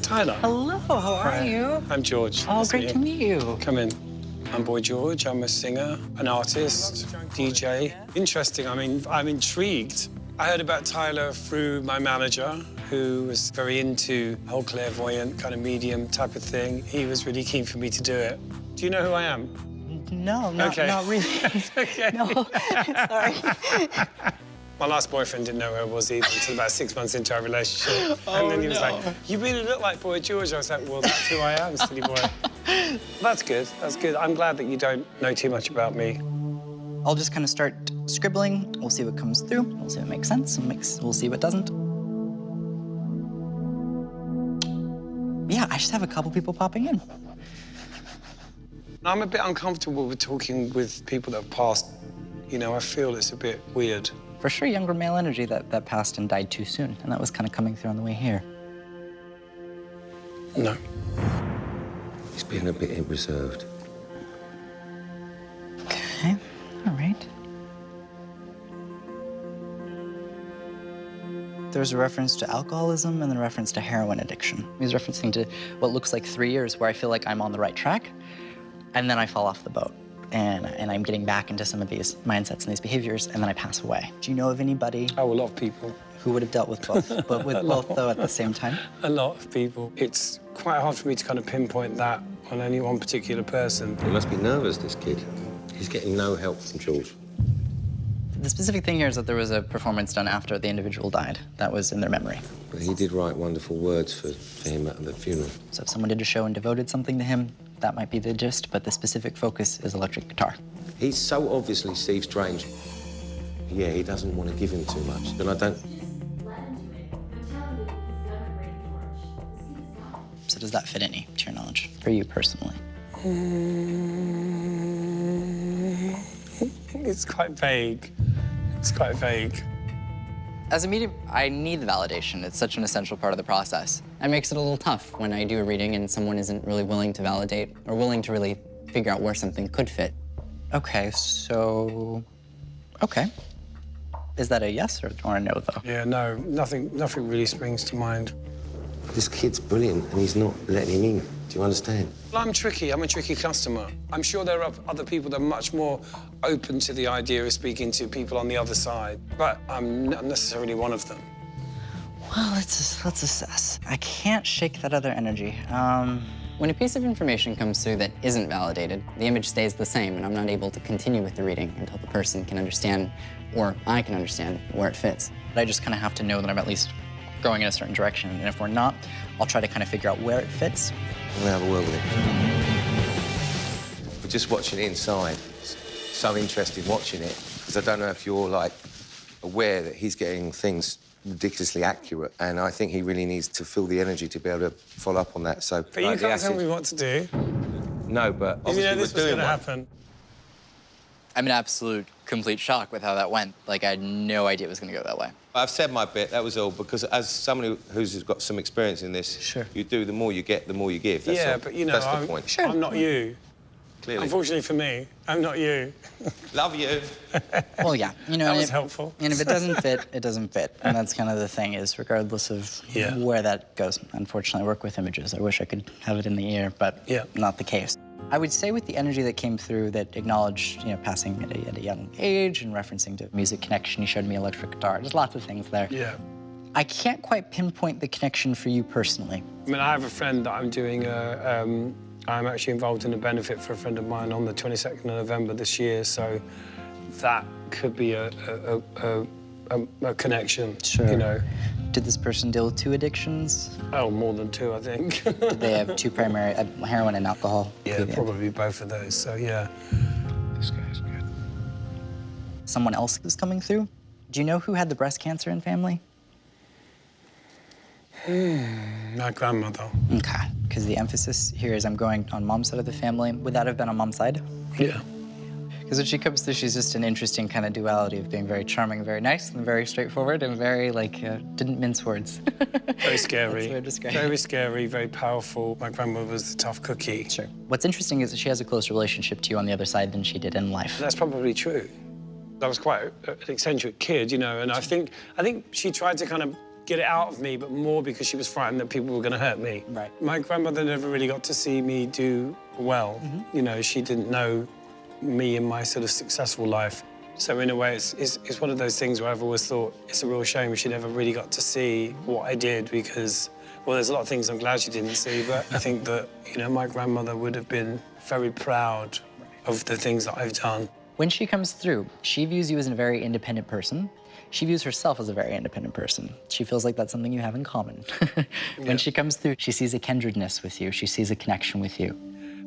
Tyler. Hello, how are you? I'm George. Oh, Nice great to meet you. Come in. I'm Boy George. I'm a singer, an artist, DJ. Interesting. I mean, I'm intrigued. I heard about Tyler through my manager, who was very into the whole clairvoyant kind of medium type of thing. He was really keen for me to do it. Do you know who I am? No, not really. Okay. No, sorry. My last boyfriend didn't know who I was either until about 6 months into our relationship. And then he was like, you really look like Boy George. I was like, well, that's who I am, silly boy. That's good, that's good. I'm glad that you don't know too much about me. I'll just kind of start scribbling. We'll see what comes through. We'll see what makes sense. We'll see what doesn't. Yeah, I just have a couple people popping in. I'm a bit uncomfortable with talking with people that have passed. You know, I feel it's a bit weird. For sure, younger male energy that passed and died too soon, and that was kind of coming through on the way here. No. He's being a bit reserved. Okay, all right. There's a reference to alcoholism and then a reference to heroin addiction. He's referencing to what looks like 3 years where I feel like I'm on the right track, and then I fall off the boat. And I'm getting back into some of these mindsets and these behaviors, and then I pass away. Do you know of anybody? Oh, a lot of people. Who would have dealt with both, but with both, though, at the same time? A lot of people. It's quite hard for me to kind of pinpoint that on any one particular person. He must be nervous, this kid. He's getting no help from George. The specific thing here is that there was a performance done after the individual died. That was in their memory. But he did write wonderful words for him at the funeral. So if someone did a show and devoted something to him, that might be the gist, but the specific focus is electric guitar. He's so obviously Steve Strange. Yeah, he doesn't want to give him too much, and I don't... So does that fit any, to your knowledge, for you personally? It's quite vague. It's quite vague. As a medium, I need the validation. It's such an essential part of the process. It makes it a little tough when I do a reading and someone isn't really willing to validate or willing to really figure out where something could fit. Okay, so... Okay. Is that a yes or a no, though? Yeah, no, nothing really springs to mind. This kid's brilliant, and he's not letting him in. Do you understand? Well, I'm tricky. I'm a tricky customer. I'm sure there are other people that are much more open to the idea of speaking to people on the other side, but I'm not necessarily one of them. Well, let's assess. I can't shake that other energy. When a piece of information comes through that isn't validated, the image stays the same, and I'm not able to continue with the reading until the person can understand, or I can understand, where it fits. But I just kind of have to know that I'm at least going in a certain direction, and if we're not, I'll try to kind of figure out where it fits. I'm gonna have a word with him. We're just watching it inside. So interested watching it, because I don't know if you're, like, aware that he's getting things ridiculously accurate, and I think he really needs to feel the energy to be able to follow up on that. So, But you can't tell me what to do. No, but You know obviously this was going to happen. I'm in absolute, complete shock with how that went. Like, I had no idea it was going to go that way. I've said my bit, that was all, because as someone who's got some experience in this, Sure. you do, the more you get, the more you give. That's Yeah, all. but, you know, That's the point. Sure. I'm not you. Clearly. Unfortunately for me, I'm not you. Love you. Well, yeah. You know, That and was helpful. And if it doesn't fit, it doesn't fit. And that's kind of the thing, is regardless of where that goes. Unfortunately, I work with images. I wish I could have it in the ear, but not the case. I would say with the energy that came through that acknowledged, you know, passing at a young age and referencing to music connection, you showed me electric guitar. There's lots of things there. Yeah. I can't quite pinpoint the connection for you personally. I mean, I have a friend that I'm doing I'm actually involved in a benefit for a friend of mine on the 22nd of November this year, so that could be a connection, Sure. you know. Did this person deal with 2 addictions? Oh, more than 2, I think. Did they have 2 primary, heroin and alcohol? Yeah, probably both of those, so yeah. This guy's good. Someone else is coming through? Do you know who had the breast cancer in family? My grandmother. Okay, because the emphasis here is I'm going on mom's side of the family. Would that have been on mom's side? Yeah. Because when she comes through, she's just an interesting kind of duality of being very charming, very nice, and very straightforward, and very, like, didn't mince words. Very scary. That's the way to describe it. Very scary, very powerful. My grandmother was the tough cookie. Sure. What's interesting is that she has a closer relationship to you on the other side than she did in life. That's probably true. I was quite an eccentric kid, you know, and I think she tried to kind of get it out of me, but more because she was frightened that people were going to hurt me. Right. My grandmother never really got to see me do well. You know, she didn't know me in my sort of successful life. So in a way, it's one of those things where I've always thought it's a real shame she never really got to see what I did because, well, there's a lot of things I'm glad she didn't see, but I think that, you know, my grandmother would have been very proud of the things that I've done. When she comes through, she views you as a very independent person. She views herself as a very independent person. She feels like that's something you have in common. When she comes through, she sees a kindredness with you. She sees a connection with you.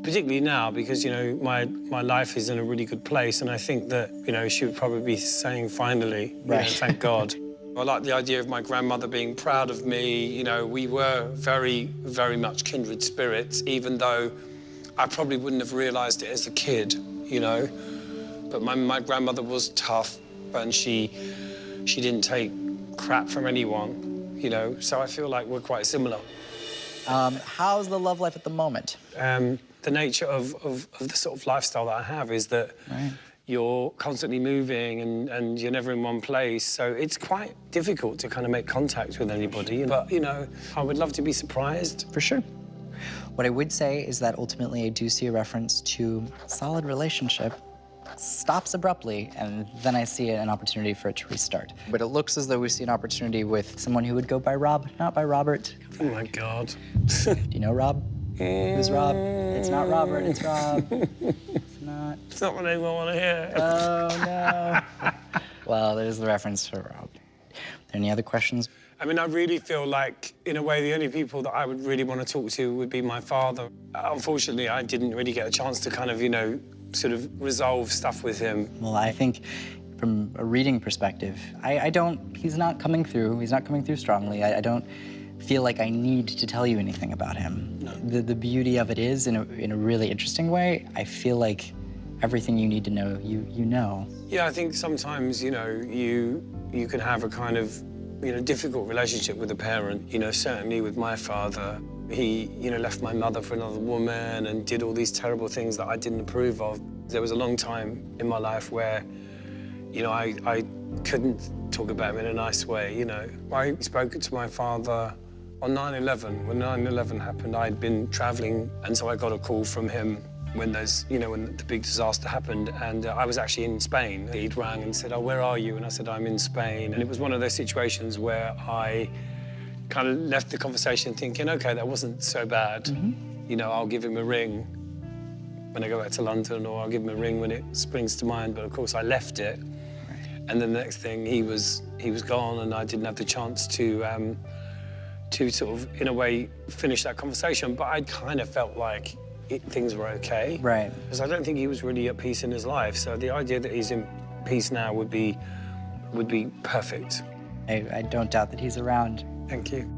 Particularly now, because, you know, my life is in a really good place, and I think that, you know, she would probably be saying, finally, you know, thank God. I like the idea of my grandmother being proud of me. You know, we were very, very much kindred spirits, even though I probably wouldn't have realised it as a kid, you know. But my grandmother was tough, and she didn't take crap from anyone, you know, so I feel like we're quite similar. How's the love life at the moment? The nature of the sort of lifestyle that I have is that you're constantly moving and you're never in one place, so it's quite difficult to kind of make contact with anybody. But, you know, I would love to be surprised. For sure. What I would say is that ultimately I do see a reference to a solid relationship stops abruptly, and then I see an opportunity for it to restart. But it looks as though we see an opportunity with someone who would go by Rob, not by Robert. Oh, my God. Do you know Rob? Who's Rob? It's not Robert, it's Rob. It's not. It's not what anyone want to hear. Oh, no. Well, there's the reference for Rob. Are there any other questions? I mean, I really feel like, in a way, the only people that I would really want to talk to would be my father. Unfortunately, I didn't really get a chance to kind of, you know, sort of resolve stuff with him. Well, I think from a reading perspective, he's not coming through. He's not coming through strongly. I don't feel like I need to tell you anything about him. No. The beauty of it is, in a really interesting way, I feel like everything you need to know, you know. Yeah, I think sometimes, you know, you can have a kind of, you know, difficult relationship with a parent. You know, certainly with my father, he, you know, left my mother for another woman and did all these terrible things that I didn't approve of. There was a long time in my life where, you know, I couldn't talk about him in a nice way, you know. I spoke to my father on 9/11. When 9/11 happened, I'd been traveling, and so I got a call from him when when the big disaster happened, and I was actually in Spain. He'd rang and said, "Oh, where are you?" And I said, "I'm in Spain." And it was one of those situations where I kind of left the conversation thinking, OK, that wasn't so bad. You know, I'll give him a ring when I go back to London, or I'll give him a ring when it springs to mind. But of course, I left it. And then the next thing, he was gone, and I didn't have the chance to sort of, in a way, finish that conversation. But I kind of felt like things were OK. Right. Because I don't think he was really at peace in his life. So the idea that he's in peace now would be perfect. I don't doubt that he's around. Thank you.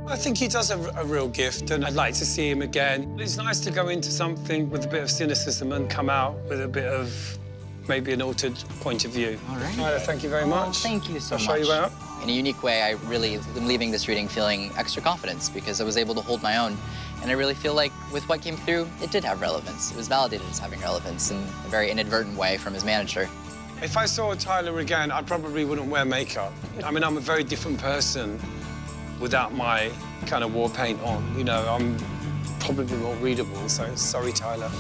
I think he does have a real gift, and I'd like to see him again. It's nice to go into something with a bit of cynicism and come out with a bit of maybe an altered point of view. All right. Tyler, thank you very much. Thank you so much. I'll show you out. In a unique way, I really am leaving this reading feeling extra confidence because I was able to hold my own. And I really feel like with what came through, it did have relevance. It was validated as having relevance in a very inadvertent way from his manager. If I saw Tyler again, I probably wouldn't wear makeup. I mean, I'm a very different person without my kind of war paint on. You know, I'm probably more readable, so sorry, Tyler.